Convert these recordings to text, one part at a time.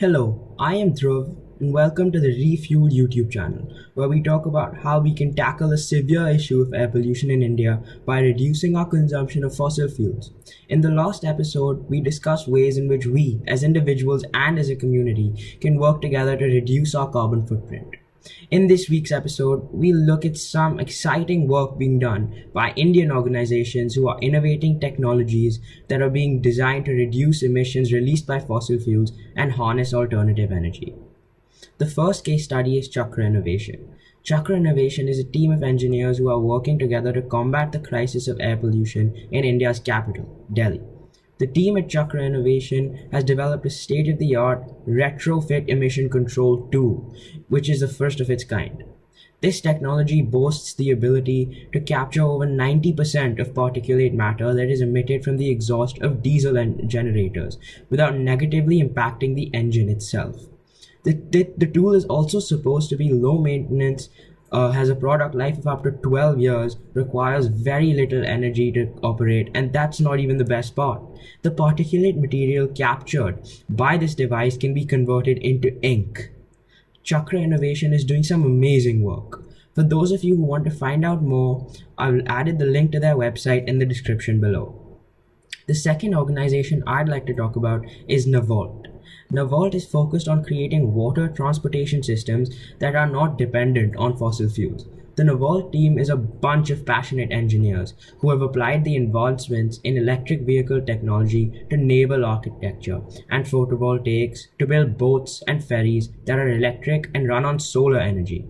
Hello, I am Dhruv and welcome to the ReFuel YouTube channel, where we talk about how we can tackle the severe issue of air pollution in India by reducing our consumption of fossil fuels. In the last episode, we discussed ways in which we, as individuals and as a community, can work together to reduce our carbon footprint. In this week's episode, we'll look at some exciting work being done by Indian organizations who are innovating technologies that are being designed to reduce emissions released by fossil fuels and harness alternative energy. The first case study is Chakra Innovation. Chakra Innovation is a team of engineers who are working together to combat the crisis of air pollution in India's capital, Delhi. The team at Chakra Innovation has developed a state-of-the-art retrofit emission control tool, which is the first of its kind. This technology boasts the ability to capture over 90% of particulate matter that is emitted from the exhaust of diesel generators without negatively impacting the engine itself. The tool is also supposed to be low maintenance, has a product life of up to 12 years, requires very little energy to operate, and that's not even the best part. The particulate material captured by this device can be converted into ink. Chakra Innovation is doing some amazing work. For those of you who want to find out more, I will add the link to their website in the description below. The second organization I'd like to talk about is Navolt. Navolt is focused on creating water transportation systems that are not dependent on fossil fuels. The Navolt team is a bunch of passionate engineers who have applied the advancements in electric vehicle technology to naval architecture and photovoltaics to build boats and ferries that are electric and run on solar energy.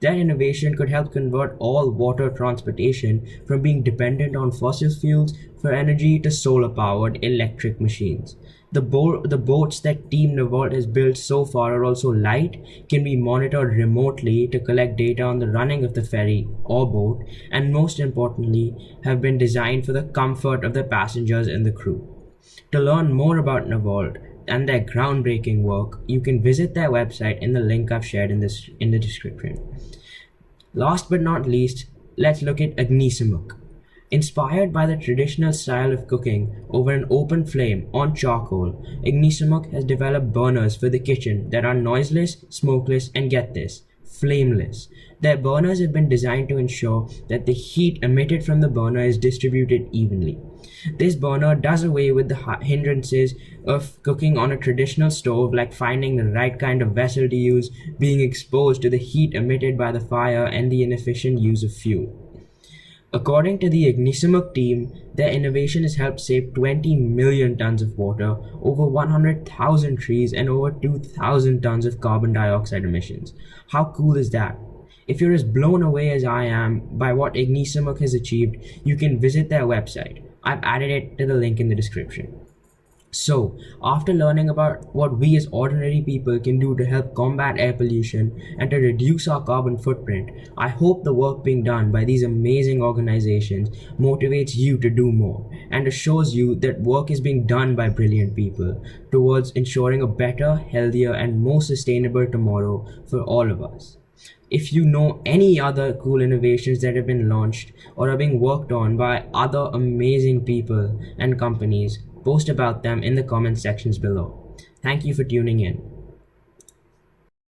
Their innovation could help convert all water transportation from being dependent on fossil fuels for energy to solar-powered electric machines. The boats that Team Navolt has built so far are also light, can be monitored remotely to collect data on the running of the ferry or boat, and most importantly, have been designed for the comfort of the passengers and the crew. To learn more about Navolt and their groundbreaking work, you can visit their website in the link I've shared in the description. Last but not least, let's look at Agnisamuk. Inspired by the traditional style of cooking over an open flame on charcoal, Agnisamuk has developed burners for the kitchen that are noiseless, smokeless, and get this, flameless. Their burners have been designed to ensure that the heat emitted from the burner is distributed evenly. This burner does away with the hindrances of cooking on a traditional stove, like finding the right kind of vessel to use, being exposed to the heat emitted by the fire, and the inefficient use of fuel. According to the Agnisamuk team, their innovation has helped save 20 million tons of water, over 100,000 trees, and over 2,000 tons of carbon dioxide emissions. How cool is that? If you're as blown away as I am by what Agnisamuk has achieved, you can visit their website. I've added it to the link in the description. So, after learning about what we as ordinary people can do to help combat air pollution and to reduce our carbon footprint, I hope the work being done by these amazing organizations motivates you to do more and assures you that work is being done by brilliant people towards ensuring a better, healthier, and more sustainable tomorrow for all of us. If you know any other cool innovations that have been launched or are being worked on by other amazing people and companies, post about them in the comment sections below. Thank you for tuning in.